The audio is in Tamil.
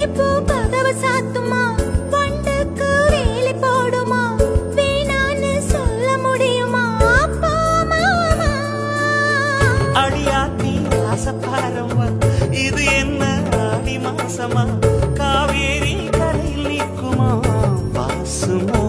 இப்போ கதவு சாத்துமா, வண்டுக்கு வேலி போடுமா, வேணான்னு சொல்ல முடியுமா அப்பா மாமா? அடியாத்தி ஆசப்பாரம்மா, இது என்ன ஆடி மாசமா? காவேரி கரையில் நிற்குமா வாசுமா?